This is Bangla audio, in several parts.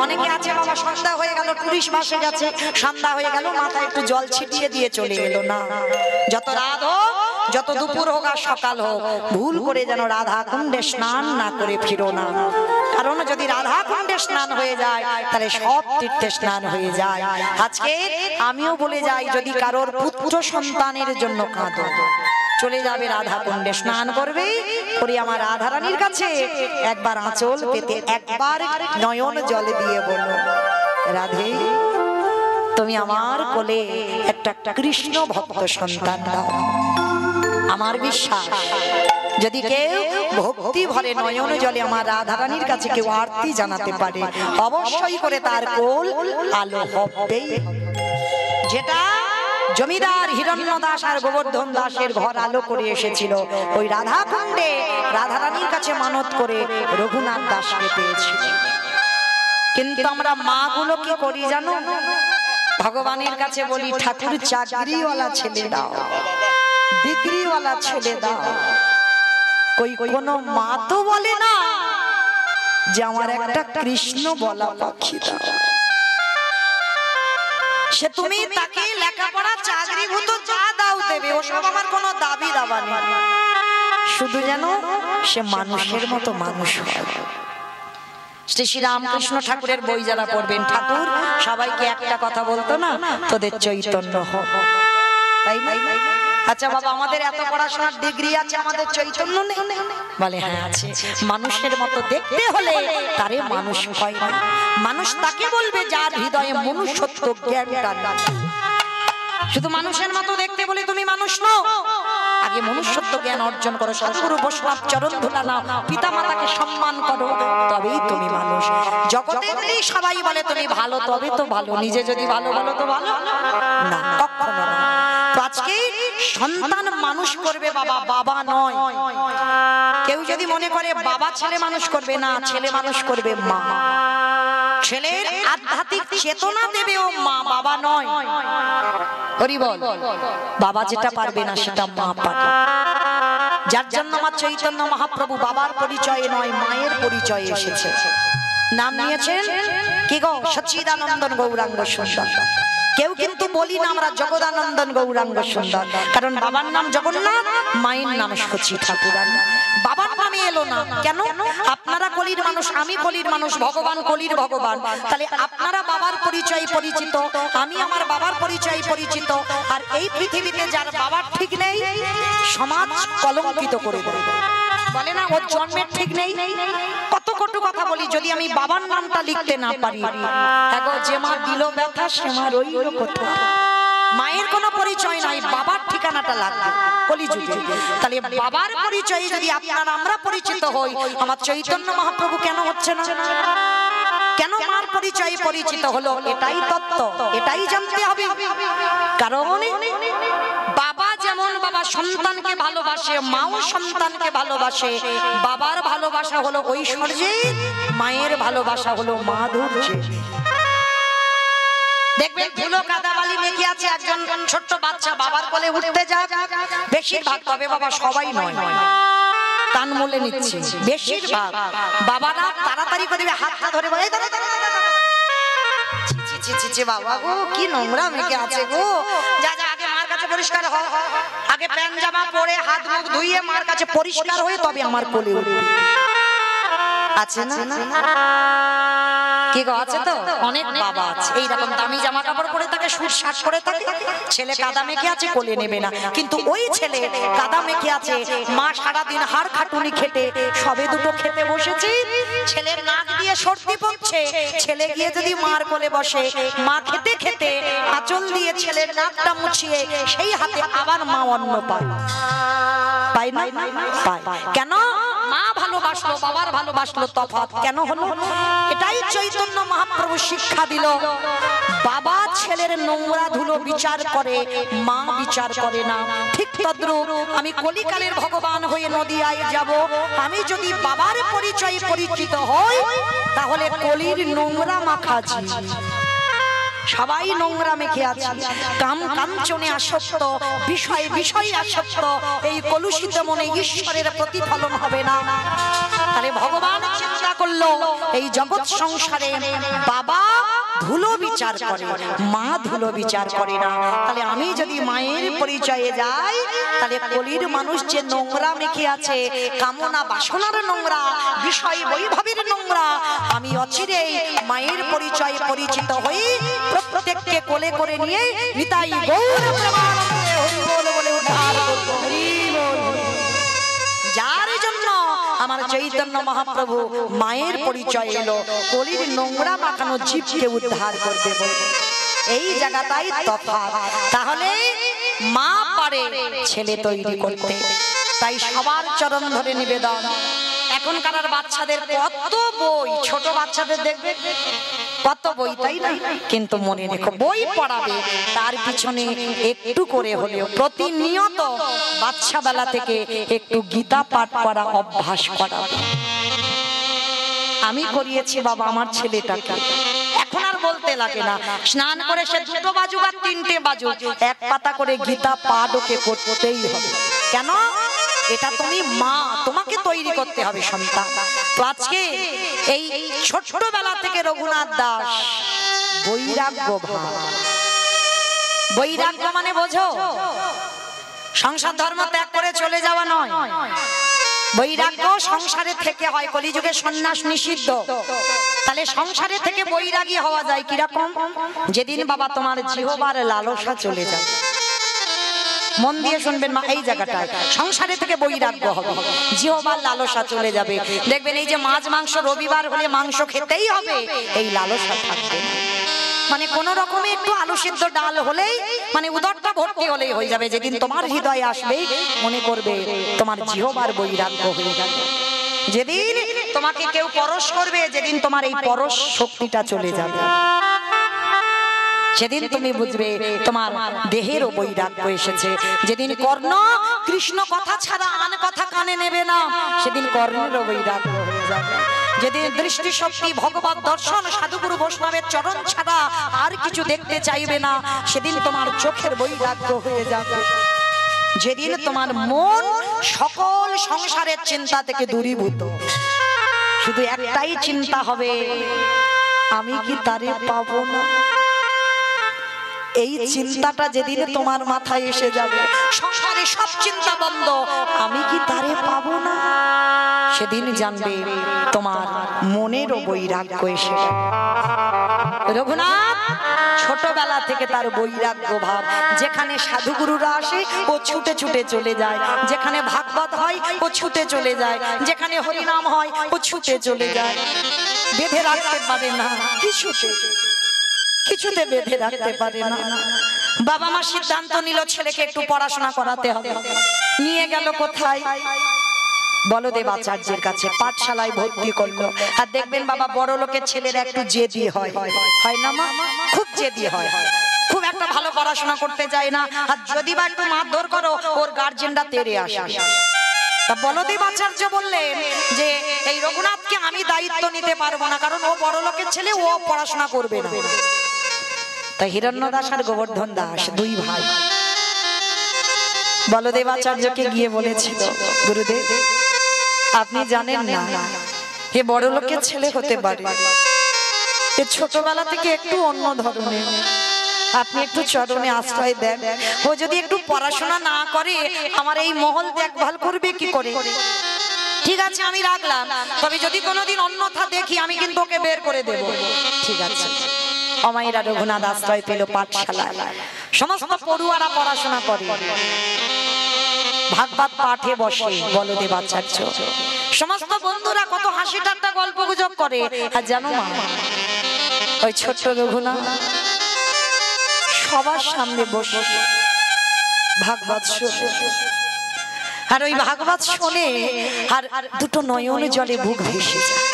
অনেকে আছে বাবা সন্ধ্যা হয়ে গেল, টুরিস্ট বাসে গেছে, সন্ধ্যা হয়ে গেল, মাথায় একটু জল ছিটিয়ে দিয়ে চলে এলো না। যত রাত হোক, যত দুপুর হোক আর সকাল হোক, ভুল করে যেন রাধা কুণ্ডে স্নান না করে ফিরো না। কারণ যদি রাধা কুণ্ডে স্নান হয়ে যায় তাহলে সব তীর্থে স্নান হয়ে যায়। আজকে আমিও বলে যাই, যদি কারোর পুত্র সন্তানের জন্য কাঁদো, চলে যাবে রাধা কুণ্ডে, স্নান করবে করে আমার রাধা রানীর কাছে একবার আঁচল পেতে একবার নয়ন জল দিয়ে বলো, রাধে তুমি আমার কোলে একটা কৃষ্ণ ভক্ত সন্তান দাও। আমার বিশ্বাস যদি কেউ ভক্তি ভরে নয়ন জলে আমার রাধা রানীর কাছে কেউ আরতি জানাতে পারে, অবশ্যই করে তার কোল আলো হবেই। যেটা জমিদার হিরণ্য দাস আর গোবর্ধন দাসের ঘর আলো করে এসেছিল, ওই রাধা কুণ্ডে রাধা রানীর কাছে মানত করে রঘুনাথ দাসকে পেয়েছিল। কিন্তু আমরা মা গুলো কি করি জানো? ভগবানের কাছে বলি, ঠাকুর চাকরিওয়ালা ছেলে দাও, ডিগ্রিওয়ালা ছেলে দাও। কই কোনো মা তো বলে না যে আমার একটা কৃষ্ণ বলা পাখি দাও। সে তুমি তাকে লেখাপড়া চাকরি ভূত যা দাও দেবে, ওসব আমার কোনো দাবি দাবা নেই, শুধু যেন সে মানুষের মতো মানুষ হয়। শ্রী শ্রী রামকৃষ্ণ ঠাকুরের বই যারা পড়বেন, ঠাকুর সবাইকে একটা কথা বলতো না, তোদের চৈতন্য হোক, তাই না? আচ্ছা বাবা, আমাদের এত পড়াশোনার ডিগ্রি আছে, আমাদের চৈতন্য নেই? বলে হ্যাঁ আছে। মানুষের মতো দেখতে হলে তারে মানুষ হয় না। মানুষ তাকে বলবে যার হৃদয়ে মনুষ্যত্ব জ্ঞান। শুধু মানুষের মতো দেখতে বলে তুমি মানুষ নও, আগে মনুষ্যত্ব জ্ঞান অর্জন করো, সদ্গুরু বৈষ্ণব চরণ ধুলা নাও, পিতা মাতাকে সম্মান করো, তবেই তুমি মানুষ। জগতে যদি সবাই বলে তুমি ভালো, তবে তো ভালো, নিজে যদি ভালো বলো তো ভালো না, কখনো না। তো আজকে সন্তান মানুষ করবে বাবা, বাবা নয়। কেউ যদি মনে করে বাবা ছেলে মানুষ করবে, না, ছেলে মানুষ করবে মা। ছেলের আধ্যাত্মিক চেতনা দেবে ও মা, বাবা নয়। হরি বল। বাবা যেটা পারবে না সেটা মা পারবে। যার জন্য আমার চৈতন্য মহাপ্রভু বাবার পরিচয়ে নয় মায়ের পরিচয়ে এসেছে। নাম নিয়েছেন কি গো? সচ্চিদানন্দন গৌরাঙ্গ সুন্দর। কেউ কিন্তু বলি না আমরা জগদানন্দন গৌরাঙ্গ সুন্দর, কারণ বাবার নাম জগন্নাথ, মায়ের নাম সচি ঠাকুরানী। বাবার নামে এলো না কেন? আপনারা কলির মানুষ, আমি কলির মানুষ, ভগবান কলির ভগবান। তাহলে আপনারা বাবার পরিচয় পরিচিত, আমি আমার বাবার পরিচয় পরিচিত। আর এই পৃথিবীতে যার বাবার ঠিক নেই, সমাজ কলঙ্কিত করে দেয়। বলে না ওর জন্মের ঠিক নেই। কত কটু কথা বলি, যদি আমি বাবার নামটা লিখতে না পারি, দেখো যে মা দিল ব্যথা সে মা রইল কোথা। মায়ের কোনো পরিচয় নাই, বাবার ঠিকানাটা লাগবে কলিযুগে। তাহলে বাবার পরিচয়ে যদি আপনারা আমরা পরিচিত হই, আমার চৈতন্য মহাপ্রভু কেন হচ্ছে না? কেন মার পরিচয় পরিচিত হলো? এটাই তত্ত্ব, এটাই জানতে হবে। কারণ বাবা যেমন বাবা সন্তানকে ভালোবাসে, মাও সন্তানকে ভালোবাসে। বাবার ভালোবাসা হলো ঐশ্বর্যে, মায়ের ভালোবাসা হলো মাধুর্যে। দেখবেন ধুলো কাদা বালি মেখে আছে একজন ছোট্ট বাচ্চা, বাবার কোলে উঠতে যায় বেশিরভাগ, তবে বাবা সবাই নয়, কান মুলে নিচ্ছে বেশিরভাগ। বাবারা তাড়াতাড়ি করে হাতটা ধরে বলে বাবা গো কি নোংরা মেখে আছে গো, যা যা আগে মার কাছে পরিষ্কার হ, আগে প্যান্ট জামা পরে হাত মুখ ধুইয়ে মার কাছে পরিষ্কার হয়ে তবে আমার কোলে উঠবে। আছে না? কি গো আছে তো? অনেক বাবা আছে এইরকম দামি জামা কাপড় পরে থাকে, সুট শার্ট পরে থাকে, ছেলে কাদা মেখে আছে কোলে নেবে না। কিন্তু ওই ছেলে কাদা মেখে আছে, মা সারাদিন হাড় খাটুনি খেটে সবে দুটো খেতে বসেছি, ছেলের নাক দিয়ে সর্দি পড়ছে, ছেলে গিয়ে যদি মার কোলে বসে, মা খেতে খেতে আঁচল দিয়ে ছেলের নাকটা মুছিয়ে সেই হাতে আবার মা অন্ন পায়, পায় না? পায়। কেন? মা ভালোবাসলো, বাবার ভালোবাসলো, তফাৎ কেন হলো? এটাই চৈতন্য মহাপ্রভু শিক্ষা দিল। বাবা ছেলের নোংরা ধুলো বিচার করে, মা বিচার করে না। ঠিক তদ্রূপ আমি কলিকালের ভগবান হয়ে নদিয়ায় যাব, আমি যদি বাবার পরিচয় পরিচিত হই, তাহলে কলির নোংরা মাখাজি সবাই নোংরা মেখে আছে, কাম কাঞ্চনে আসক্ত, বিষয় বিষয় আসক্ত। এই কলুষিত মনে ঈশ্বরের প্রতিফলন হবে না। তাহলে ভগবান চিন্তা করলো এই জগৎ সংসারে বাবা ধুলো বিচার করে, মা ধুলো বিচার করে না। তাহলে আমি যদি মায়ের পরিচয়ে যাই, তাহলে কলির মানুষ যে নোংরা মেখে আছে, কামনা বাসনার নোংরা, বিষয় বৈভবের নোংরা, আমি অচিরেই মায়ের পরিচয়ে পরিচিত হই, প্রত্যেককে কোলে করে নিয়ে নিতাই গৌর প্রেমানন্দে হরি বল বলে উদ্ধার করব। যার জন্য আমার চৈতন্য মহাপ্রভু মায়ের পরিচয় এলো, কলির নোংরা মাখানো জীবকে উদ্ধার করবে বলে। এই জায়গাটাই তফাৎ। তাহলে মা পারে ছেলে তৈরি করতে, তাই সবার চরণ ধরে নিবেদন। এখনকার বাচ্চাদের কত বই, ছোট বাচ্চাদের দেখবে কত বই, তাই না? কিন্তু মনে রেখো, বই পড়াবে, তার পিছনে একটু করে হলেও প্রতিনিয়ত বাচ্চা বেলা থেকে একটু গীতা পাঠ করা অভ্যাস করাবে। আমি করিয়েছি বাবা আমার ছেলেটাকে, এখন আর বলতে লাগে না, স্নান করে সে 2টো বাজুক আর 3টে বাজুক, এক পাতা করে গীতা পাঠ ওকে করতেই হবে। কেন? এটা তুমি মা, তোমাকে তৈরি করতে হবে সন্তান। তো আজকে এই ছোটবেলা থেকে রঘুনাথ দাস বৈরাগ্য ভাব। বৈরাগ্য মানে বোঝো, সংসার ধর্ম ত্যাগ করে চলে যাওয়া নয়। বৈরাগ্য সংসারে থেকে হয়, কলিযুগে সন্ন্যাস নিষিদ্ধ। তাহলে সংসারে থেকে বৈরাগী হওয়া যায় কিরকম? যেদিন বাবা তোমার জিহ্বার লালসা চলে যায়, মন দিয়ে শুনবেন মা, এই জায়গাটায় সংসারে থেকে বৈরাগ্য হবে, জিহ্বার লালসা চলে যাবে। দেখবেন এই যে মাছ মাংস রবিবার হলে মাংস খেতেই হবে, এই লালসা থাকবে না। মানে কোন রকমে একটু আলু সিদ্ধ ডাল হলেই, মানে উদরটা ভর্তি হলেই হয়ে যাবে। যেদিন তোমার হৃদয়ে আসবে, মনে করবে তোমার জিহ্বার বৈরাগ্য হয়ে যাবে। যেদিন তোমাকে কেউ পরশ করবে, যেদিন তোমার এই পরশ শক্তিটা চলে যাবে, সেদিন তুমি বুঝবে তোমার দেহেরও বৈরাগ্য এসেছে। যেদিন কর্ণ কৃষ্ণ কথা ছাড়া আন কথা কানে নেবে না, সেদিন কর্ণেরও বৈরাগ্য হয়ে যাবে। যেদিন দৃষ্টি শক্তি, ভগবত দর্শন, সাধুগুরু বৈষ্ণবের চরণ ছাড়া আর কিছু দেখতে চাইবে না, সেদিন তোমার চোখের বৈরাগ্য হয়ে যাবে। যেদিন তোমার মন সকল সংসারের চিন্তা থেকে দূরীভূত, শুধু একটাই চিন্তা হবে, আমি কি তারে পাবো না। এই চিন্তাটা যেদিন তোমার মাথায় এসে যাবে, সংসারে সব চিন্তা বন্ধ, আমি কি তারে পাবো না, সেদিন জানবে তোমার মনেরও বৈরাগ্য এসে যাবে। রঘুনাথ ছোটবেলা থেকে তার বৈরাগ্য ভাব। যেখানে সাধুগুরুরা আসে ও ছুটে ছুটে চলে যায়, যেখানে ভাগবত হয় ও ছুটে চলে যায়, যেখানে হরিনাম হয় ও ছুটে চলে যায়। বেঁধে রাখতে পারে না, কিছুতে বেঁধে রাখতে পারে না। বাবা মা সিদ্ধান্ত নিল ছেলেকে একটু পড়াশোনা করাতে হবে। নিয়ে গেল কোথায়? বলদেব আচার্যের কাছে, পাঠশালায় ভর্তি করলো। আর দেখবেন বাবা, বড় লোকের ছেলেরা একটু জেদি হয়, হয় না মা? খুব জেদি হয়, খুব একটা ভালো পড়াশোনা করতে চায় না। আর যদি বা একটু মারধর করো, ওর গার্জেনরা তেড়ে আসে। তা বলদেব আচার্য বললেন যে এই রঘুনাথকে আমি দায়িত্ব নিতে পারবো না, কারণ ও বড় লোকের ছেলে, ও পড়াশোনা করবে না। তাই হিরণ্য দাস আর গোবর্ধন দাস 2 ভাই বলদেব আচার্যকে গিয়ে বলেছিল, গুরুদেব আপনি জানেন না এ বড় লোকের ছেলে হতে পারে, এ ছোটবেলা থেকে একটু অন্য ধরনের, আপনি একটু চরণে আশ্রয় দেন। ও যদি একটু পড়াশোনা না করে, আমার এই মহল দেখভাল করবে কি করে? ঠিক আছে আমি রাখলাম, তবে যদি কোনোদিন অন্যথা দেখি আমি কিন্তু ওকে বের করে দেব। ঠিক আছে। অমায়েরা রঘুনাথ আশ্রয় পেল পাঠশালায়। সমস্ত পড়ুয়ারা পড়াশোনা করে, ভাগবত পাঠে বসে বলদেব আচার্য। সমস্ত বন্ধুরা কত হাসি ঠাট্টা গল্প গুজব করে। আর জানো মা, ওই ছোট্ট রঘুনাথ সবার সামনে বসে ভাগবত শোনে। আর ওই ভাগবত শোনে, আর 2টো নয়ন জলে বুক ভেসে যায়।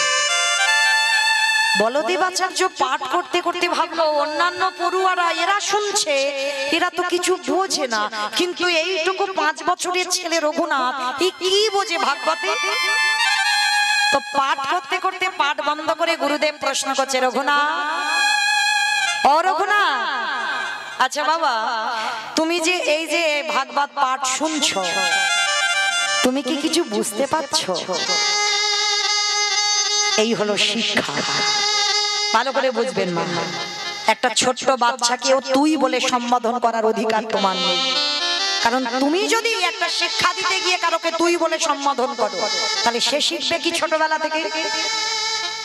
বলদেব আচার্য পাঠ করতে করতে ভাবলো, অন্যান্য পড়ুয়ারা এরা শুনছে, এরা তো কিছু বোঝে না, কিন্তু এইটুকু 5 বছরের ছেলে রঘুনাথ, এ কি বোঝে ভাগবতে? তো পাঠ করতে করতে পাঠ বন্ধ করে গুরুদেব প্রশ্ন করছে, রঘুনাথ, ও রঘুনাথ, আচ্ছা বাবা, তুমি যে এই যে ভাগবত পাঠ শুনছো, তুমি কি কিছু বুঝতে পারছো? এই হলো শিক্ষা। ভালো করে বুঝবেন মা, একটা ছোট্ট বাচ্চাকেও তুই বলে সম্বোধন করার অধিকার তোমার নেই। কারণ তুমি যদি একটা শিক্ষা দিতে গিয়ে কারোকে তুই বলে সম্বোধন করো, তাহলে সে শিখবে কি ছোটবেলা থেকে?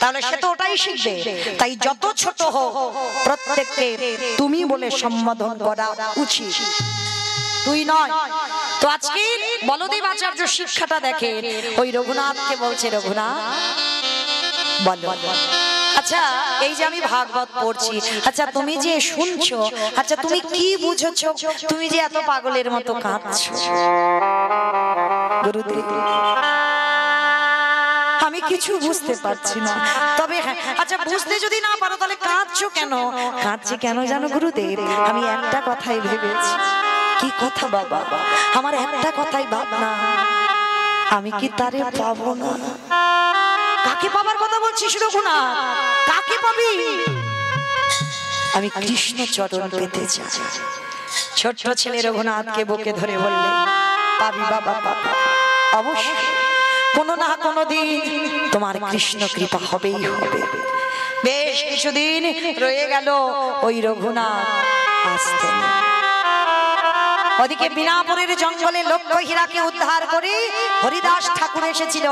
তাহলে সে তো ওটাই শিখবে। তাই যত ছোট হোক প্রত্যেককে তুমি বলে সম্বোধন করা উচিত, তুই নয়। তো আজকে বলদেব আচার্য শিক্ষাটা দেখে ওই রঘুনাথকে বলছে, রঘুনাথ বলো, আচ্ছা এই যে আমি ভাগবত পড়ছি, আচ্ছা তুমি যে শুনছো, আচ্ছা তুমি কি বুঝেছো? তুমি যে এত পাগলের মতো কাঁদছো। গুরুদেব আমি কিছু বুঝতে পারছি না, তবে আচ্ছা বুঝতে যদি না পারো তাহলে কাঁদছো কেন? কাঁদছি কেন জানো গুরুদেব? আমি একটা কথাই ভেবেছি। কি কথা বাবা? আমার একটা কথাই ভাবনা, আমি কি তারে পাবো না? কাকে পাবার কথা বলছিস রঘুনাথ? কাকে পাবি? আমি কৃষ্ণ চরণ পেতে চাই। ছোট্ট ছেলে রঘুনাথকে বুকে ধরে বললে, পাবি বাবা, পাবি অবশ্যই, কোনো না কোনো দিন তোমার কৃষ্ণ কৃপা হবেই হবে। বেশ কিছুদিন রয়ে গেল, ওই রঘুনাথ আসতো না। ওদিকে বিনাপুরের জঙ্গলে লক্ষ্য হীরাকে উদ্ধার করে হরিদাস ঠাকুর এসেছিল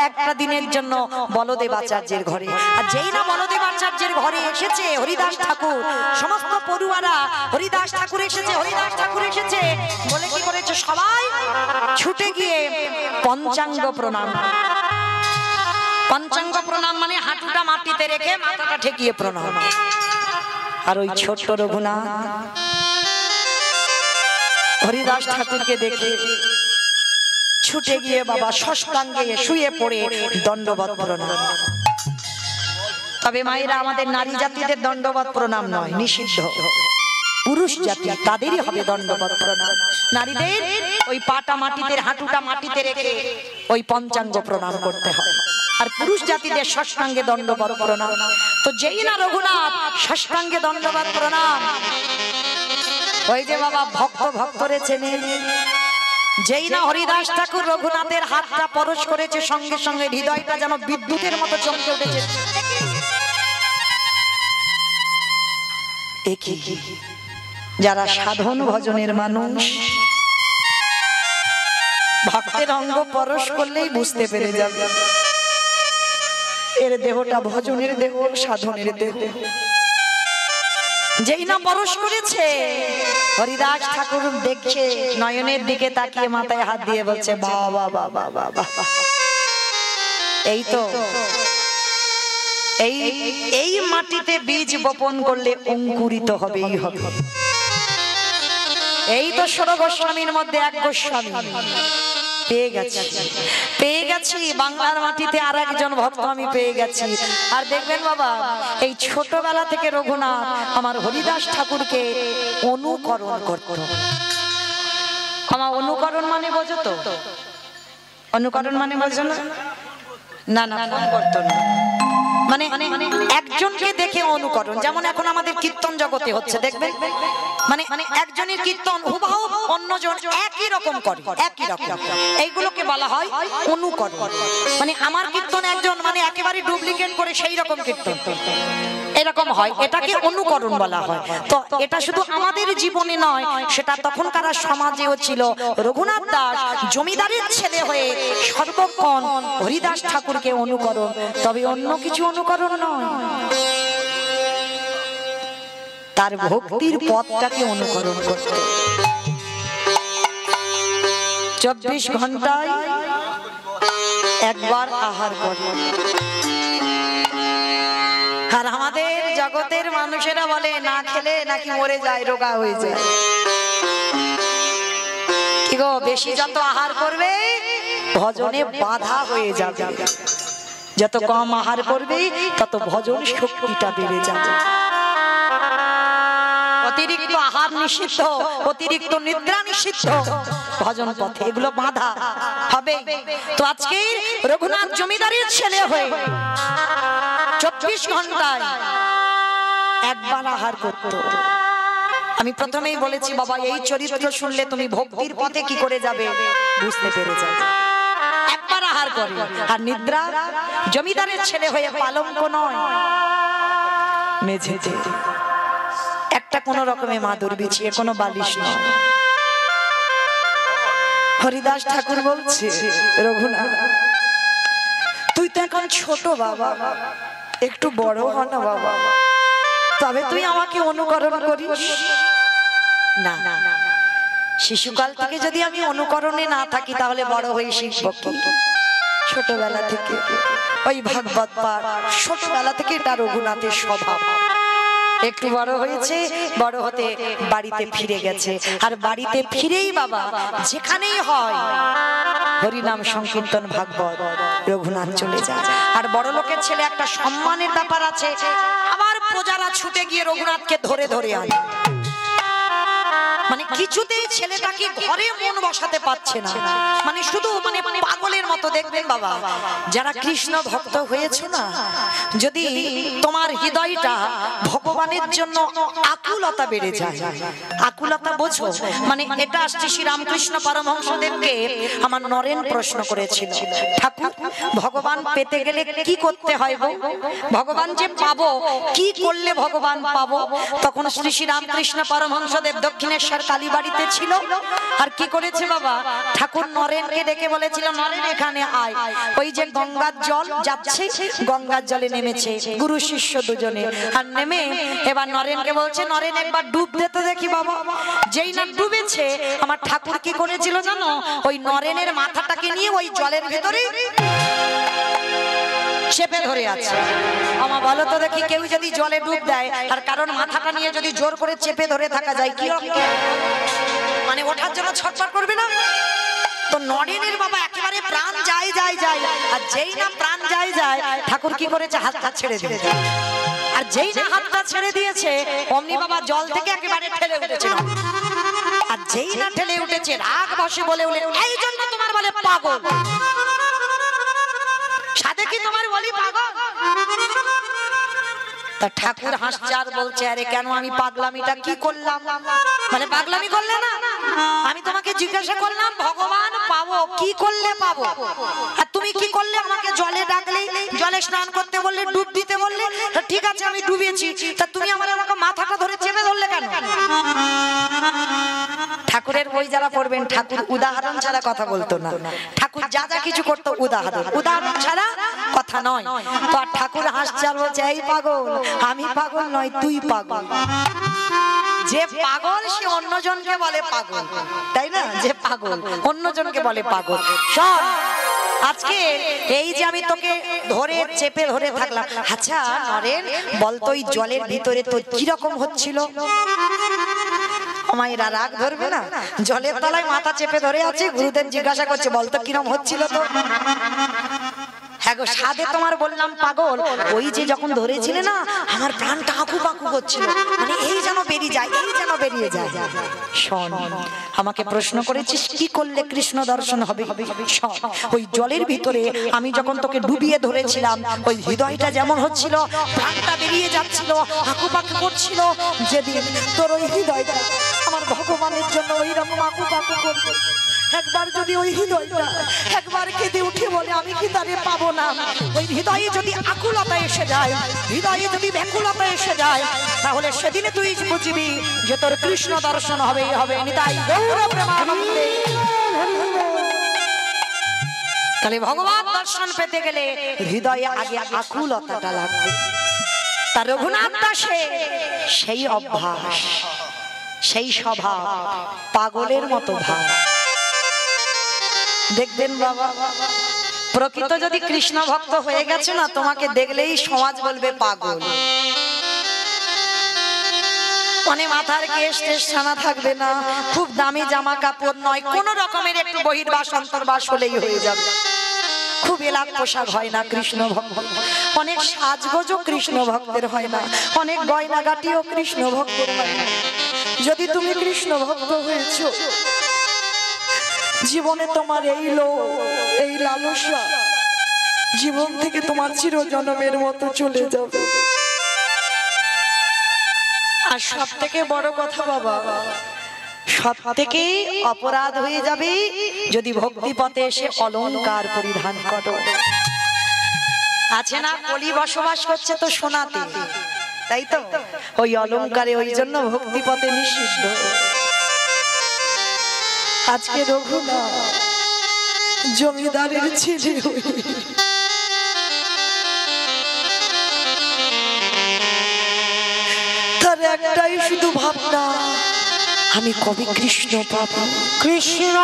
একটা দিনের জন্য বলদেব আচার্যের ঘরে। আর যেই না বলদেব আচার্যের ঘরে এসেছে হরিদাস ঠাকুর, সমস্ত পড়ুয়ারা হরিদাস ঠাকুর এসেছে, হরিদাস ঠাকুর এসেছে বলে কি করেছে, সবাই ছুটে গিয়ে পঞ্চাঙ্গ প্রণাম। পঞ্চাঙ্গ প্রণাম মানে হাঁটুটা মাটিতে রেখে মাথাটা ঠেকিয়ে প্রণাম। আর ওই ছোট্ট রঘুনাথ হরিদাস ঠাকুরকে দেখে ছুটে গিয়ে বাবা ষষ্ঠাঙ্গে শুয়ে পড়ে দণ্ডবত প্রণাম। তবে মায়েরা, আমাদের নারী জাতিদের দণ্ডবত প্রণাম নয়, নিষিদ্ধ। পুরুষ জাতি তাদেরই হবে দণ্ডবত প্রণাম। নারীদের ওই পাটা মাটিতে, হাঁটুটা মাটিতে রেখে ওই পঞ্চাঙ্গ প্রণাম করতে হয়। আর পুরুষ জাতিদের ষষ্ঠাঙ্গে দণ্ডবত প্রণাম। তো যেই না রঘুনাথ ষষ্ঠাঙ্গে দণ্ডবত প্রণাম, ওই যে বাবা ভক্ত ভক্তরে চেনে, যেই না হরিদাস ঠাকুর রঘুনাথের হাতটা পরশ করেছে, সঙ্গে সঙ্গে হৃদয়টা যেন বিদ্যুতের মতো চমকে উঠেছে। যারা সাধন ভজনের মানুষ, ভক্তের অঙ্গ পরশ করলেই বুঝতে পেরে যাবে এর দেহটা ভজনের দেহ, সাধনের দেহ। যেই না পরশ করেছে, হরিদাস ঠাকুর দেখছে, নয়নের দিকে তাকিয়ে মাথায় হাত দিয়ে বলছে, বাবা বাবা বাবা, এই তো এই মাটিতে বীজ বপন করলে অঙ্কুরিত হবেই হবে। এই তো ষোড় গোস্বামীর মধ্যে এক গোস্বামী পেয়ে গেছি, বাংলার মাটিতে আর একজন ভক্ত আমি পেয়ে গেছি। আর দেখবেন বাবা, এই ছোটবেলা থেকে রঘুনাথ আমার হরিদাস ঠাকুরকে অনুকরণ করত। আমার অনুকরণ মানে বোঝো তো? অনুকরণ মানে বোঝো না? না না, করতো না। মানে একজনকে দেখে অনুকরণ, যেমন এখন আমাদের কীর্তন জগতে হচ্ছে, দেখবেন মানে একজনের কীর্তন হুবহু অন্যজন একই রকম করে, একই রকম, এইগুলোকে বলা হয় অনুকরণ। মানে আমার কীর্তন একজন মানে একেবারে ডুপ্লিকেট করে সেই রকম কীর্তন এরকম হয়, এটাকে অনুকরণ বলা হয়। তো এটা শুধু আমাদের জীবনে নয়, সেটা তখনকার সমাজেও ছিল। রঘুনাথ দাস জমিদারের ছেলে হয়ে সর্বক্ষণ হরিদাস ঠাকুরকে অনুকরণ, তবে অন্য কিছু অনুকরণ নয়, তার ভক্তির পথটাকে অনুকরণ করত। 24 ঘন্টায় একবার আহার করে। আর আমাদের জগতের মানুষেরা বলে না খেলে নাকি মরে যায়, রোগা হয়ে যায়। কি গো, বেশি যত আহার করবে ভজনে বাধা হয়ে যাবে, যত কম আহার করবে তত ভজন শক্তিটা বেড়ে যাবে। অতিরিক্ত আহার নিষিদ্ধ, অতিরিক্ত নিদ্রা নিষিদ্ধ, ভজন পথে এগুলো বাধা হবে। তো আজকে রঘুনাথ জমিদারের ছেলে হয়ে 24 ঘন্টায় একবার আহার করত। আমি প্রথমেই বলেছি বাবা, এই চরিত্র শুনলে তুমি ভক্তির পথে কি করে যাবে বুঝতে পেরে যাবে। একবার আহার আহার করে, আর নিদ্রা জমিদারের ছেলে হয়ে পালঙ্ক নয়, মেঝেতে একটা কোন রকমে মাদুর বিছিয়ে, কোনো বালিশ নয়। হরিদাস ঠাকুর বলছে, রঘুনাথ তুই তো এখন ছোট বাবা, একটু বড় হ না বাবা, তবে তুই আমাকে অনুকরণ করিস না। শিশুকাল থেকে যদি আমি অনুকরণে না থাকি তাহলে বড় হয়ে শিখব কি? ছোটবেলা থেকে ওই ভাগবত পাঠ, ছোটবেলা থেকে এটা রঘুনাথের স্বভাব। একটু বড় হয়েছে, বড় হতে বাড়িতে ফিরে গেছে, আর বাড়িতে ফিরেই বাবা যেখানেই হয় হরিনাম সংকীর্তন ভাগবত, রঘুনাথ চলে যায়। আর বড় লোকের ছেলে একটা সম্মানের ব্যাপার আছে, আবার প্রজারা ছুটে গিয়ে রঘুনাথকে ধরে ধরে আনে। মানে কিছুতেই ছেলেটাকে ঘরে মন বসাতে পারছে না, মানে শুধু মানে পাগলের মতো। দেখবেন বাবা, যারা কৃষ্ণ ভক্ত হয়েছে না, যদি তোমার হৃদয়টা ভগবানের জন্য আকুলতা বেড়ে যায়, আকুলতা বোঝো, মানে এটা শ্রী রামকৃষ্ণ পরমহংসদেবকে আমার নরেন প্রশ্ন করেছিল, ঠাকুর ভগবান পেতে গেলে কি করতে হয় গো? ভগবান যে পাবো, কি করলে ভগবান পাবো? তখন শ্রী রামকৃষ্ণ পরমহংসদেব দক্ষিণেশ্বর কালীবাড়িতে ছিল, আর কি করেছে বাবা, ঠাকুর নরেনকে ডেকে বলেছিল, নরেন এখানে আয়। ওই যে গঙ্গার জল যাচ্ছে, গঙ্গার জলে নেমেছে গুরু শিষ্য দুজনে, আর নেমে এবার নরেনকে বলছে, নরেন একবার ডুব দিতে দেখি বাবা। যেই না ডুবেছে, আমার ঠাকুর কি করেছিল জানো, ওই নরেনের মাথাটাকে নিয়ে ওই জলের ভেতরে চেপে ধরে আছে। আমা বলো তো দেখি, কেউ যদি জলে ডুব দেয় আর কারণ মাথাটা নিয়ে যদি জোর করে চেপে ধরে থাকা যায়, কি মানে ওঠার জন্য ছটফট করবে না? তো নরেনের বাবা একেবারে প্রাণ যায় যায় যায়, আর যেই না প্রাণ যায় যায়, ঠাকুর কি করেছে, হাতটা ছেড়ে দিয়েছে। আর যেই না হাতটা ছেড়ে দিয়েছে, অমনি বাবা জল থেকে একেবারে ঠেলে উঠেছে। আর যেই না ঠেলে উঠেছে, রাগ বসে বলে উঠে, এই জন্য তোমার বলে পাগল, সাথে কি তোমার বলি পাগল? তা ঠাকুর হাসছে আর বলছে, আরে কেন আমি পাগলামিটা কি করলাম? মানে পাগলামি করলে না, আমি তোমাকে জিজ্ঞাসা করলাম ভগবান পাবো, কি করলে পাবো? আর তুমি কি করলে? আমাকে জলে ডাকলে, জলে স্নান করতে বললে, ডুব দিতে বললে, ঠিক আছে আমি ডুবেছি, তা তুমি আমার আমাকে মাথাটা ধরে চেপে ধরলে কেন? ঠাকুরের বই যারা পড়বেন, ঠাকুর উদাহরণ ছাড়া কথা বলতো না। ঠাকুর যা যা কিছু করতো উদাহরণ, উদাহরণ ছাড়া কথা নয়। তো আর ঠাকুর হাসছে আর বলছে, এই পাগল, আমি পাগল নয়, তুই পাগল। যে পাগল সে অন্যজনকে বলে পাগল, তাই না? যে পাগল অন্যজনকে বলে পাগল। শোন, আজকে এই যে আমি তোকে ধরে চেপে ধরে থাকলাম, আচ্ছা নরেন বলতো ওই জলের ভিতরে তো কিরকম হচ্ছিল? আমায়রা রাগ ধরবে না? জলের তলায় মাথা চেপে ধরে আছে, গুরুদেব জিজ্ঞাসা করছে, বলতো কিরকম হচ্ছিল? তো হ্যাঁ গো, সাধে তোমার বললাম পাগল, ওই যে যখন ধরেছিলে না, আমার প্রাণটা আঁকু পাকু করছিল, মানে এই যেন বেরিয়ে যায়, এই যেন বেরিয়ে যায়। শোন, আমাকে প্রশ্ন করেছিস কি করলে কৃষ্ণ দর্শন হবে? শোন, ওই জলের ভিতরে আমি যখন তোকে ডুবিয়ে ধরেছিলাম, ওই হৃদয়টা যেমন হচ্ছিল, প্রাণটা বেরিয়ে যাচ্ছিল, আঁকু পাকু করছিল, যেদিন তোর ওই হৃদয়টা আমার ভগবানের জন্য ওই রকম আঁকু পাকু করবে, একবার যদি ওই হৃদয়টা একবার কেঁদে উঠে বলে আমি কি তারে পাবো না, ওই হৃদয়ে যদি আকুলতা এসে যায়, হৃদয়ে যদি ব্যাকুলতা এসে যায়, তাহলে সেদিনে তুই বুঝবি যে তোর কৃষ্ণ দর্শন হবে হবে। নিতাই গৌর প্রেমানন্দে। তাহলে ভগবান দর্শন পেতে গেলে হৃদয়ে আগে আকুলতাটা লাগবে। তার রঘুনাথ দাসে সেই অভ্যাস, সেই স্বভাব, পাগলের মতো ভাব। দেখবেন বাবা, প্রকৃত যদি কৃষ্ণ ভক্ত হয়ে গেছে না, তোমাকে দেখলেই সমাজ বলবে পাগল। মানে মাথার কেশ টেশ ছানা থাকবে না, খুব দামি জামা কাপড় নয়, কোন রকমের একটু বহির্বাস অন্তর্বাস হলেই হয়ে যাবে। খুব এলাক পোশাক হয় না কৃষ্ণ ভক্ত, অনেক সাজগোজও কৃষ্ণ ভক্তের হয় না, অনেক গয়নাগাটিও কৃষ্ণ ভক্তের হয় না। যদি তুমি কৃষ্ণ ভক্ত হয়েছো, জীবনে তোমার এই লোভ, এই লালসা জীবন থেকে তোমার চিরজন্মের মতো চলে যাবে। আর সব থেকে বড় কথা বাবা, সব থেকে অপরাধ হয়ে যাবে যদি ভক্তি পথে এসে অলংকার পরিধান করো। আছে না কলি বসবাস করছে তো সোনাতে, তাই তো ওই অলংকারে, ওই জন্য ভক্তি পথে নিষিদ্ধ। আজকে রঘুনাথ জমিদারের ছেলে তার একটাই শুধু ভাবনা, আমি কবে কৃষ্ণ পাবো। কৃষ্ণ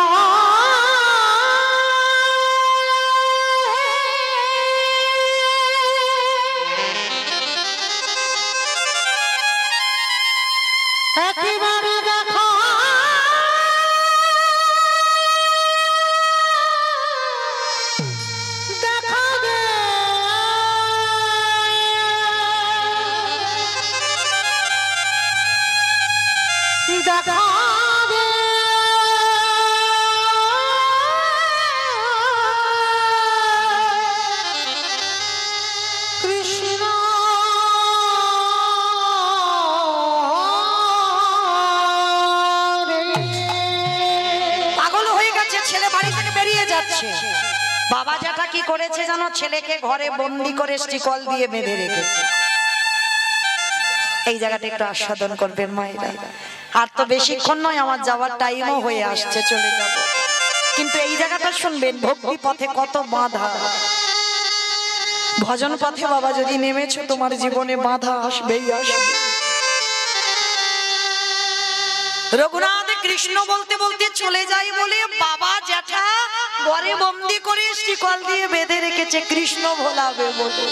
একেবারে দেখো বাবা জ্যাঠা কি করেছে জানো? ছেলেকে ঘরে বন্দি করে স্টিকল দিয়ে বেঁধে রেখেছে। এই জায়গাটা একটু আস্বাদন করবেন মায়েরা। আর তো বেশিক্ষণ নয়, আমার যাওয়ার টাইমও হয়ে আসছে, চলে যাব। কিন্তু এই জায়গাটা শুনবেন, ভক্তি পথে কত বাধা। ভজন পথে বাবা যদি নেমেছো, তোমার জীবনে বাধা আসবেই আসবে। রঘুনাথ কৃষ্ণ বলতে বলতে চলে যায় বলে বাবা জ্যাঠা ঘরে বন্দি করে শিকল দিয়ে বেঁধে রেখেছে কৃষ্ণ ভোলাবে বলে।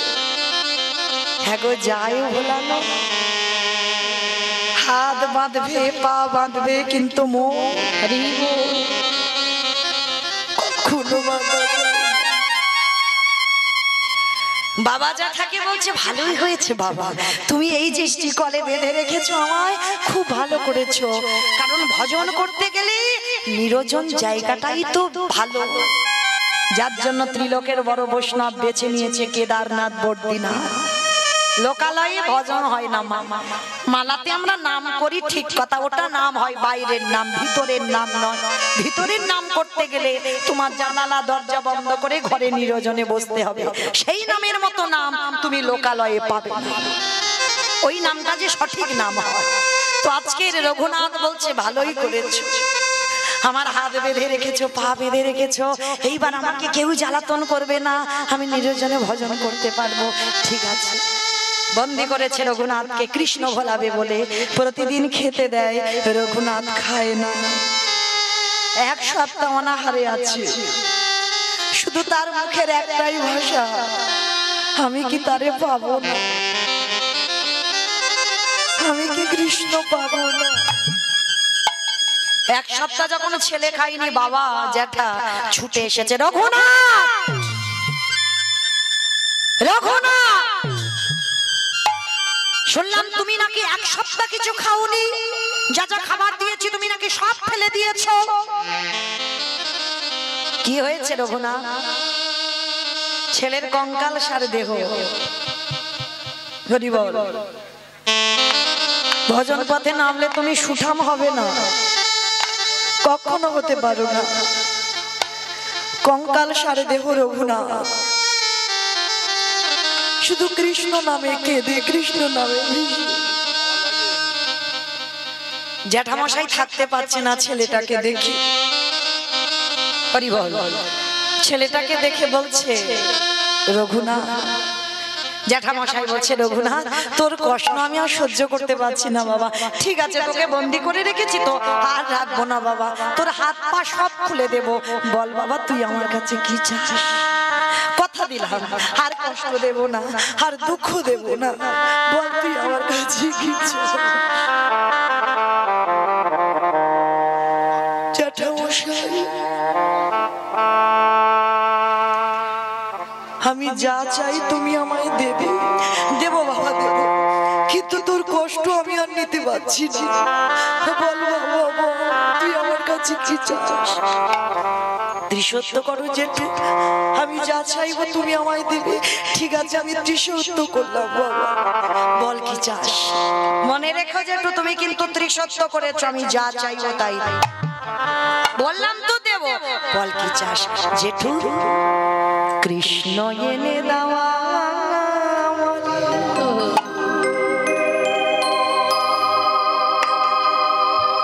হ্যাঁ গো, যায় ভোলানো, হাত বাঁধবে পা বাঁধবে, কিন্তু বাবা জ্যাঠাকে বলছে ভালোই হয়েছে বাবা, তুমি এই যে শিকলে বেঁধে রেখেছো আমায়, খুব ভালো করেছো। কারণ ভজন করতে গেলে নিরজন জায়গাটাই তো ভালো, যার জন্য ত্রিলোকের বড় বৈষ্ণব বেছে নিয়েছে কেদারনাথ বদ্রীনাথ। লোকালয়ে ভজন হয় না, মালাতে আমরা নাম করি ঠিক কথা, ওটা নাম হয় বাইরের নাম, ভিতরের নাম নয়। ভিতরের নাম করতে গেলে তোমার জানালা দরজা বন্ধ করে ঘরে নিরজনে বসতে হবে। সেই নামের মতো নাম তুমি লোকালয়ে পাবে না, ওই নামটা যে সঠিক নাম হয়। তো আজকের রঘুনাথ বলছে ভালোই করেছো, আমার হাত বেঁধে রেখেছো, পা বেঁধে রেখেছো, এইবার আমাকে কেউ জ্বালাতন করবে না, আমি নিরজনে ভজন করতে পারবো। ঠিক আছে, বন্দি করেছে রঘুনাথকে কৃষ্ণ ভোলাবে বলে, প্রতিদিন খেতে দেয়, রঘুনাথ খায় না। এক সপ্তাহ অনাহারে আছে, শুধু তার মুখের একটাই ভাষা, আমি কি তারে পাবো না, আমি কি কৃষ্ণ পাবো না। এক সপ্তাহ যখন ছেলে খাইনি, বাবা জ্যাঠা ছুটে এসেছে, রঘুনাথ রঘুনাথ, শুনলাম তুমি নাকি এক সপ্তাহ কিছু খাওনি, যা যা খাবার দিয়েছি তুমি নাকি সব ফেলে দিয়েছো। কি হয়েছে রঘুনাথ? ছেলের কঙ্কাল সার দেহ। হরি বল। ভজন পথে নামলে তুমি সুঠাম হবে না, কখনো হতে পারো না। কঙ্কাল সার দেহ রঘুনাথ, শুধু কৃষ্ণ নামে কেঁদে, কৃষ্ণ নামে। জ্যাঠামশাই থাকতে পারছে না ছেলেটাকে দেখে। হরি বল। ছেলেটাকে দেখে বলছে রঘুনাথ, জ্যাঠামশাই বলছে রঘুনাথ তোর কষ্ট আমি আর সহ্য করতে পারছি না বাবা। ঠিক আছে, তোকে বন্দি করে রেখেছি তো আর রাখবো না বাবা, তোর হাত পা সব খুলে দেব। বল বাবা তুই আমার কাছে কি চাস? কথা দিলাম আর কষ্ট দেব না, আর দুঃখ দেব না। বল তুই আমার কাছে কি চাস? জ্যাঠামশাই আমি যা চাই তুমি আমায় দেবে। দেব বাবা দেব, কিন্তু তোর কষ্ট আমি আর নিতে পারছি না। বল বাবা তুই আমার কাছে কি চাস? ত্রিশত্ব করো জেঠু, আমি যা চাইবো তুমি আমায় দেবে। ঠিক আছে আমি ত্রিশত্ব করলাম বাবা, বল কি চাস? মনে রেখো জেঠু তুমি কিন্তু ত্রিশত্ব করেছো, আমি যা চাইবো তাই বললাম তো দেব। বল কি চাস জেঠু? কৃষ্ণ এনে দেওয়া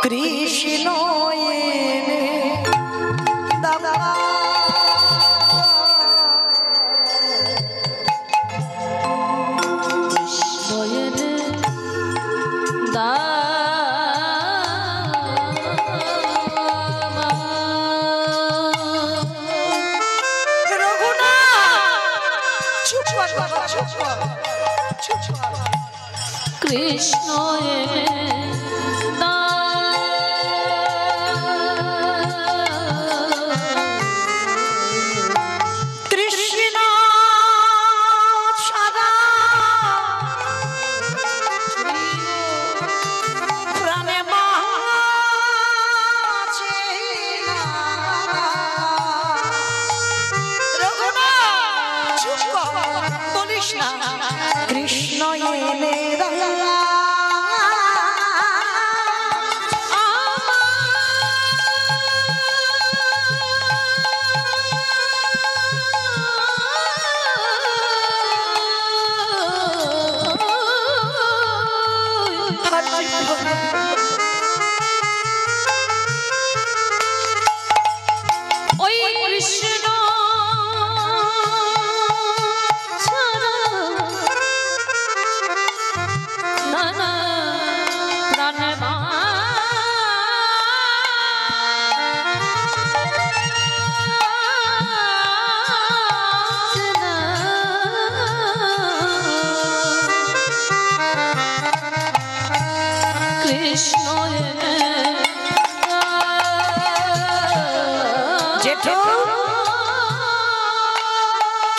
কৃষ্ণ এনে দেওয়া কৃষ্ণ কৃষ্ণ সাদা প্রাণে মাছে বলিস না কৃষ্ণ এনে জেঠু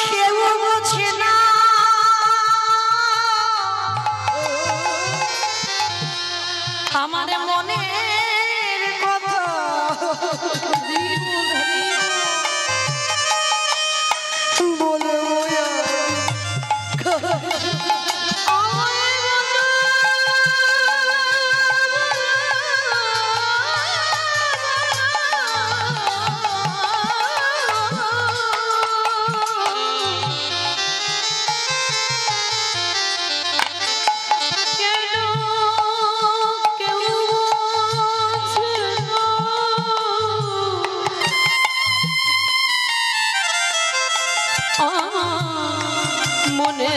কেউ বোঝে না আমার মনের কথা, বলবো মনে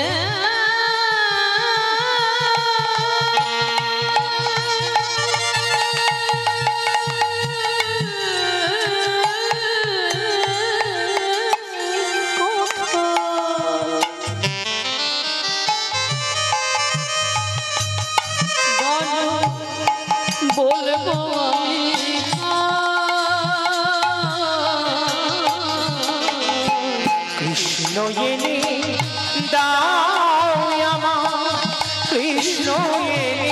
বলবো কৃষ্ণ এনে দাও আমার, কৃষ্ণ এনে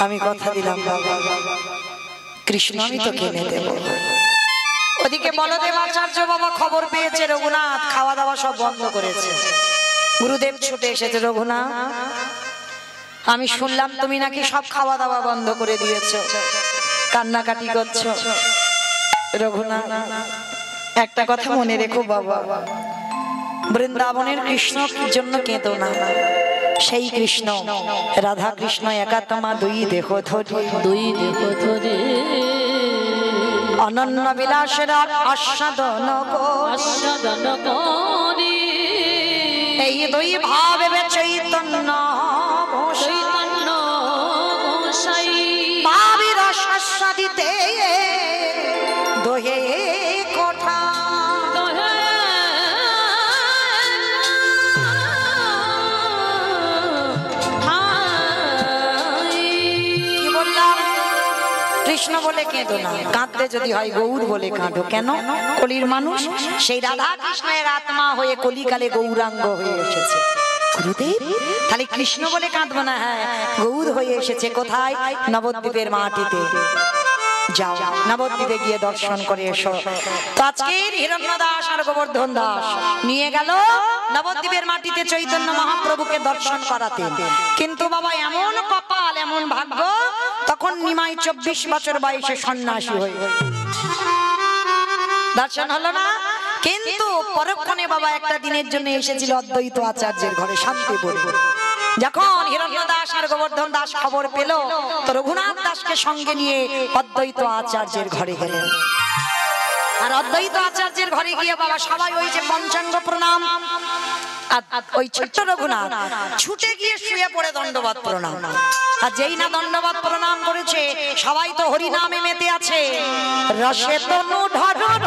আমি কথা দিলাম বাবা, কৃষ্ণ আমি তো কিনে দেব। ওদিকে বলদেব আচার্য বাবা খবর পেয়েছে রঘুনাথ খাওয়া দাওয়া সব বন্ধ করেছে। গুরুদেব ছুটে এসেছে, রঘুনাথ আমি শুনলাম তুমি নাকি সব খাওয়া দাওয়া বন্ধ করে দিয়েছো, কান্নাকাটি করছো। রঘুনাথ একটা কথা মনে রেখো বাবা, বৃন্দাবনের কৃষ্ণ কি জন্য কেঁদো না, সেই কৃষ্ণ রাধা কৃষ্ণ একাত্মা দুই দেহ ধরে অনন্য বিলাসের আস্বাদন করি এই দুই ভাবে চৈতন্য গোসাই পাবির শাস্বাদিতে দোহে কোঠা কি বললাম? কৃষ্ণ বলে কেঁদো না, কাঁদতে যদি হয় গৌর বলে কাঁদো। কেন? কলির মানুষ সেই রাধা কৃষ্ণের আত্মা হয়ে কলিকালে গৌরাঙ্গ হয়ে এসেছে। গুরুদেব, তাহলে কৃষ্ণ বলে কাঁদবো না? হ্যাঁ, গৌর হয়ে এসেছে। কোথায়? নবদ্বীপের মাটিতে। যাও, নবদ্বীপে গিয়ে দর্শন করে এসো। তো আজকে হিরণ্য দাস আর গোবর্ধন দাস নিয়ে গেল নবদ্বীপের মাটিতে চৈতন্য মহাপ্রভুকে দর্শন করাতে। কিন্তু বাবা এমন কপাল, এমন ভাগ্য, তখন নিমাই 24 বছর বয়সে সন্ন্যাসী হয়ে দর্শন হলো না। কিন্তু পরক্ষণে বাবা একটা দিনের জন্য এসেছিল অদ্বৈত আচার্যের ঘরে শান্তিপুর। যখন হিরণ্য দাস আর গোবর্ধন দাস খবর পেল, তো রঘুনাথ দাসকে সঙ্গে নিয়ে অদ্বৈত আচার্যের ঘরে গেলেন। আর অদ্বৈত আচার্যের ঘরে গিয়ে বাবা সবাই ওই যে পঞ্চাঙ্গ প্রণাম, ওই ছোট্ট রঘুনাথ ছুটে গিয়ে শুয়ে পড়ে দণ্ডবাদ প্রণাম। আর যেই না দণ্ডবাদ প্রণাম করেছে, সবাই তো হরি নামে মেতে আছে। রসে তনু ঢর ঢর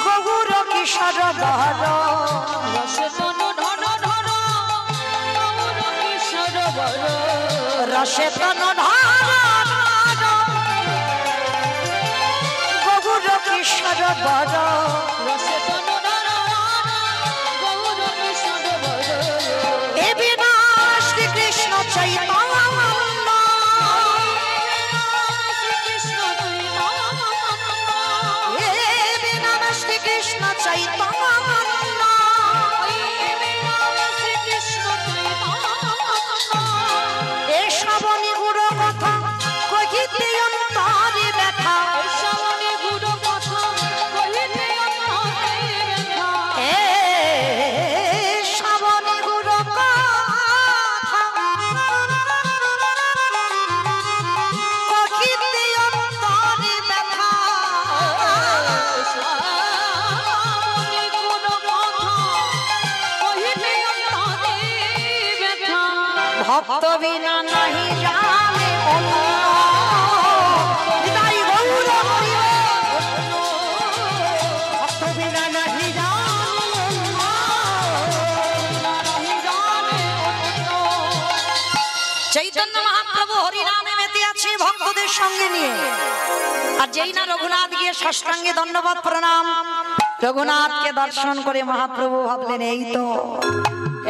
গৌর কিশোর বহর, রসে তনু ঢর ঢর গৌর কিশোর বর, রসে তনু ঢর ঢর গৌর কিশোর বর, রসে তনু ঢর গৌর কিশোর বর। এ বিনা শ্রীকৃষ্ণ চৈতন্য, শ্রীকৃষ্ণ এ বিনা শ্রীকৃষ্ণ চৈতন্য, শ্রীকৃষ্ণ এসব নিগুড় কথা কহিতে অন্তরে ব্যথা, গুরু কথা কহিতে এসব নিগুড় কথা কহিতে অন্তরে ব্যথা, ভক্ত বিনা নাহি জানে অন্য, হৃদয় গৌর হরিবে অন্য, ভক্ত বিনা নাহি জানে অন্য। চৈতন্য মহাপ্রভু হরিনামে মেতে আছে ভক্তদের সঙ্গে নিয়ে। আর যেই না রঘুনাথ গিয়ে ষষ্ঠাঙ্গে দণ্ডবাদ প্রণাম, রঘুনাথকে দর্শন করে মহাপ্রভু ভাবলেন,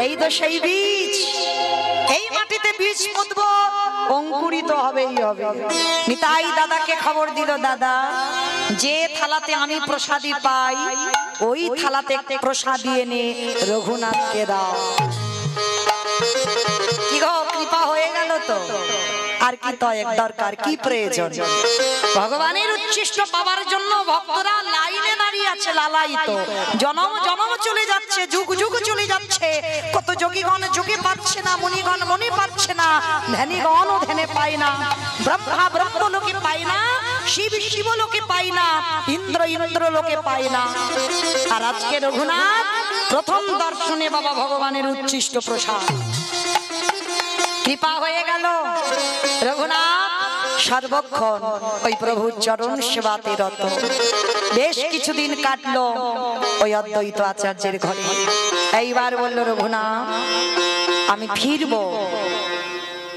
এই তো সেই বীজ, এই মাটিতে বীজ পুঁতবো, অঙ্কুরিত হবেই হবে। নিতাই দাদাকে খবর দিল, দাদা যে থালাতে আমি প্রসাদী পাই, ওই থালাতে প্রসাদী এনে রঘুনাথকে দাও। কি গো, কৃপা হয়ে গেল তো? আর কি তয়েক দরকার, কি প্রয়োজন? ভগবানের উচ্ছিষ্ট পাওয়ার জন্য ভক্তরা লাইনে দাঁড়িয়ে আছে, লালায়িত। জনম জনম চলে যাচ্ছে, যুগ যুগ চলে যাচ্ছে, কত যোগীগণ যোগে পাচ্ছে না, মুনিগণ মনে পাচ্ছে না, ধ্যানীগণ ধ্যানে পায় না, ব্রহ্মা ব্রহ্ম লোকে পায় না, শিব শিব লোকে পায় না, ইন্দ্র ইন্দ্র লোকে পায় না। আর আজকে রঘুনাথ প্রথম দর্শনে বাবা ভগবানের উচ্ছিষ্ট প্রসাদ, কৃপা হয়ে গেল। রঘুনাথ সর্বক্ষণ ওই প্রভুর চরণ সেবাতে রত। বেশ কিছুদিন কাটলো ওই অদ্বৈত আচার্যের ঘরে। এইবার বলল রঘুনাথ, আমি ফিরবো,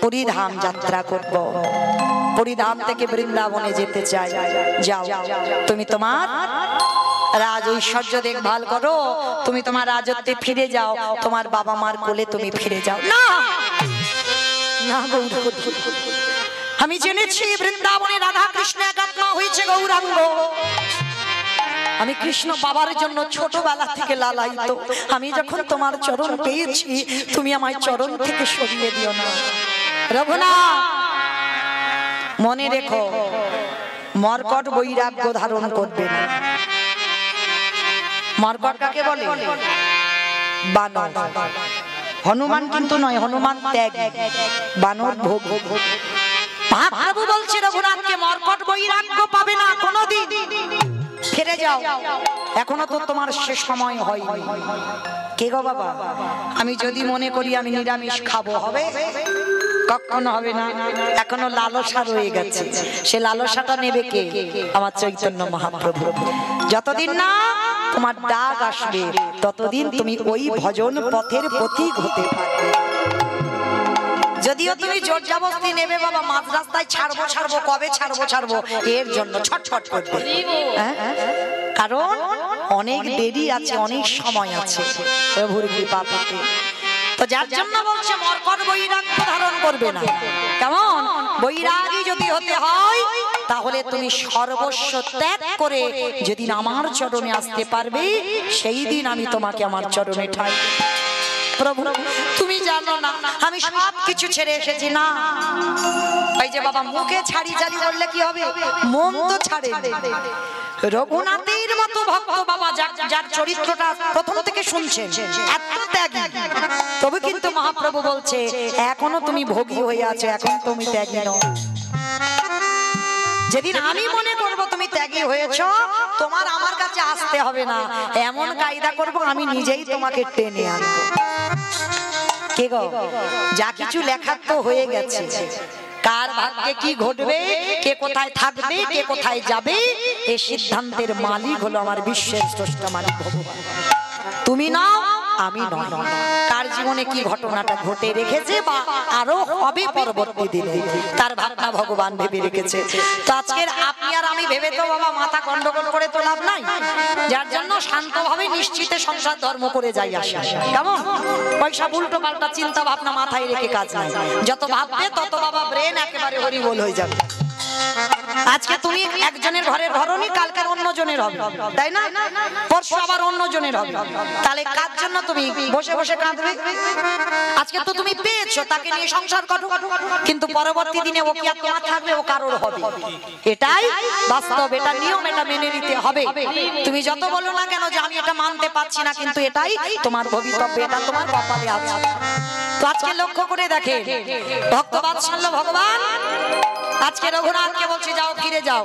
পুরীধাম যাত্রা করব, পুরীধাম থেকে বৃন্দাবনে যেতে চাই। যাও, তুমি তোমার রাজ ঐশ্বর্য দেখভাল করো, তুমি তোমার রাজত্বে ফিরে যাও, তোমার বাবা মার কোলে তুমি ফিরে যাও। না না গৌর, আমি জেনেছি বৃন্দাবনে রাধা কৃষ্ণ একাত্মা হয়েছে গৌরাঙ্গ। আমি কৃষ্ণ বাবার জন্য ছোটবেলা থেকে লালায়িত। আমি যখন তোমার চরণ পেয়েছি, তুমি আমায় চরণ থেকে সরিয়ে দিও না। রঘুনাথ মনে রেখো, মর্কট বৈরাগ্য ধারণ করবে না। মর্কট কাকে বলে? বানর। হনুমান কিন্তু নয়, হনুমান ত্যাগ, বানর ভোগ। মহাপ্রভু বলছে রঘুনাথকে, মর্কট বৈরাগ্য পাবে না, কোনো যাও, এখনো তো তোমার সে সময় হয়নি। কে গো বাবা? আমি যদি মনে করি আমি নিরামিষ খাবো, হবে? কখনো হবে না। এখনো লালসা রয়ে গেছে। সে লালসাটা নেবে কে? আমার চৈতন্য মহাপ্রভু। যতদিন না তোমার ডাক আসবে ততদিন তুমি ওই ভজন পথের পথিক হতে পারবে। যদিও তুমি জোর জবরদস্তি নেবে বাবা, মাঝ রাস্তায় ছাড়বো ছাড়বো, কবে ছাড়বো ছাড়বো, এর জন্য ছটফট করবে। কারণ অনেক দেরি আছে, অনেক সময় আছে প্রভুর কৃপা পেতে। তো যার জন্য বলছে মরকট বৈরাগ্য ধারণ করবে না। কেমন বৈরাগী যদি হতে হয় তাহলে তুমি সর্বস্ব ত্যাগ করে যেদিন আমার চরণে আসতে পারবে সেই দিন আমি তোমাকে আমার চরণে ঠাই। প্রভু তুমি জানো না আমি সব কিছু ছেড়ে এসেছি না। এই যে বাবা মুখে ছাড়ি ছাড়ি বললে কি হবে, মন তো ছাড়ে। রঘুনাথের মতো ভক্ত বাবা যার চরিত্রটা প্রথম থেকে শুনছেন, এত ত্যাগী, তবে কিন্তু মহাপ্রভু বলছে এখনো তুমি ভোগী হয়ে আছো, এখন তুমি ত্যাগী নও। যেদিন আমি মনে করব তুমি ত্যাগী হয়েছো, তোমার আমার কাছে আসতে হবে না, এমন কায়দা করব আমি নিজেই তোমাকে টেনে আনবো। কে গো? যা কিছু লেখার তো হয়ে গেছে, কার ভাগ্যে কি ঘটবে, কে কোথায় থাকবে, কে কোথায় যাবে, এই সিদ্ধান্তের মালিক হলো আমার বিশ্বের স্রষ্টা মালিক ভগবান। তুমি না আমি নয়। কার জীবনে কি ঘটনাটা ঘটে রেখেছে বা আরো হবে পরবর্তী দিনে, তার ভাবনা ভগবান ভেবে রেখেছে। তো আজকের আপনি আর আমি ভেবে তো বাবা মাথা গন্ডগোল করে তো লাভ নাই। যার জন্য শান্তভাবে নিশ্চিতে সংসার ধর্ম করে যাই আসে। কেমন পয়সা উল্টো পাল্টা চিন্তা ভাবনা মাথায় রেখে কাজ নাই। যত ভাববে তত বাবা ব্রেন একেবারে হরিবোল হয়ে যাবে। আজকে তুমি একজনের ঘরের ধরনি, কালকে অন্য জনের হবে, তাই না? পরশু আবার অন্য জনের হবে। তাহলে কার জন্য তুমি বসে বসে কাঁদবে? আজকে তো তুমি পেয়েছো, তাকে নিয়ে সংসার করো, কিন্তু পরবর্তী দিনে ও কি আর তোমার থাকবে, ও কারোর হবে। এটাই বাস্তব, এটা নিয়ম, এটা মেনে নিতে হবে। তুমি যত বলো না কেন যে আমি এটা মানতে পারছি না, কিন্তু এটাই তোমার ভবিতব্য, এটা তোমার কপালে আছে। তো আজকে লক্ষ্য করে দেখে ভক্তবাৎসল্য ভগবান আজকে রঘুনাথকে বলছে যাও, ফিরে যাও,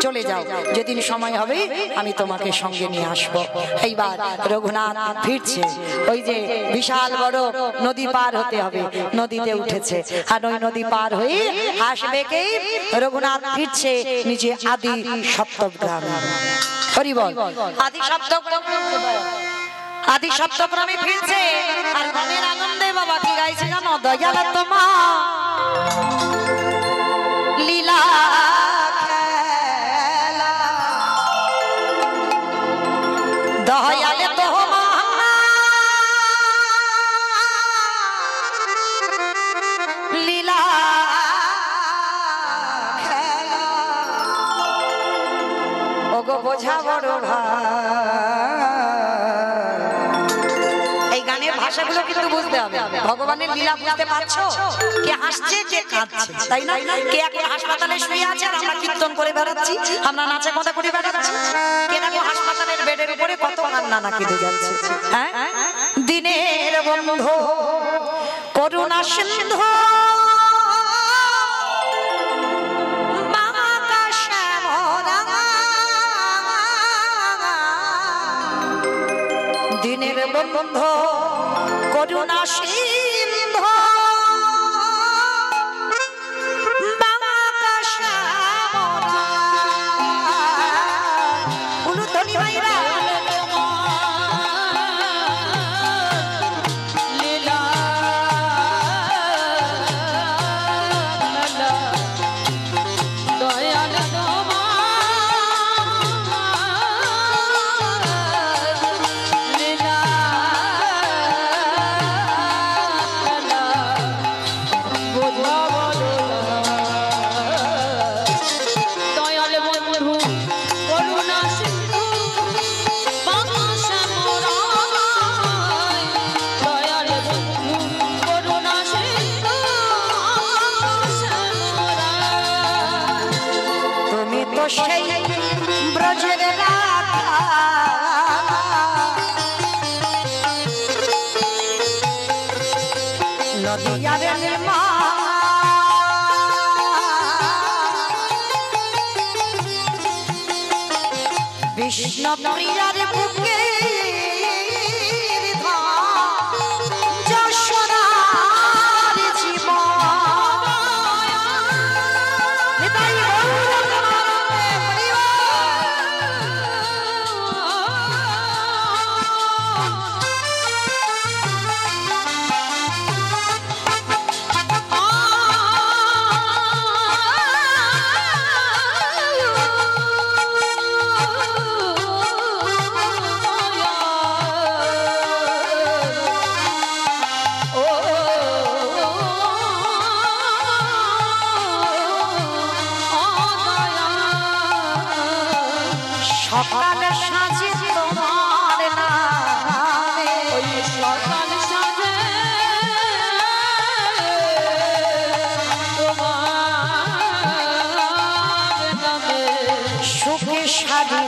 চলে যাও, যেদিন সময় হবে আমি তোমাকে সঙ্গে নিয়ে আসব। এইবার রঘুনাথ ফিরছে, ওই যে বিশাল বড় নদী পার হতে হবে, নদীতে উঠেছে, আর ওই নদী পার হয়ে আসবে কে? রঘুনাথ ফিরছে নিজে আদি সপ্তগ্রামে। হরি বল। আদি সপ্তগ্রামে ফিরছে, আর মনের আনন্দে বাবা কি গাইছে জানো? দয়াল তোমার লীলা খেলা, দয়ালে তোমার লীলা খেলা, ওগো বোঝা বড় ভাই। এই গানের ভাষাগুলো কিন্তু বুঝতে হবে। ভগবানের লীলা বুঝতে পারছো? কে হাসছে, কে কাঁদছে, তাই না? কে এখন হাসপাতালে শুয়ে আছে আর আমরা কীর্তন করে বেড়াচ্ছি, আমরা নাচে কথা করে বেড়াচ্ছি। কে না হাসপাতালের বেডের উপরে কত কান্না না কেঁদে যাচ্ছে। হ্যাঁ, দিনের বন্ধু করুণা সিন্ধু দিনের বন্ধু করুণা সিন্ধু উলুধ্বনি ভাইরা সেই ব্রজের রাধা, নদিয়ার মা, কৃষ্ণ প্রিয়ার বুকে যশোদার জীবন নিতাই গৌর প্রেমানন্দে সকাল সাজে তোমার নামে সকাল সাজে তোমার নামে সুখে সারি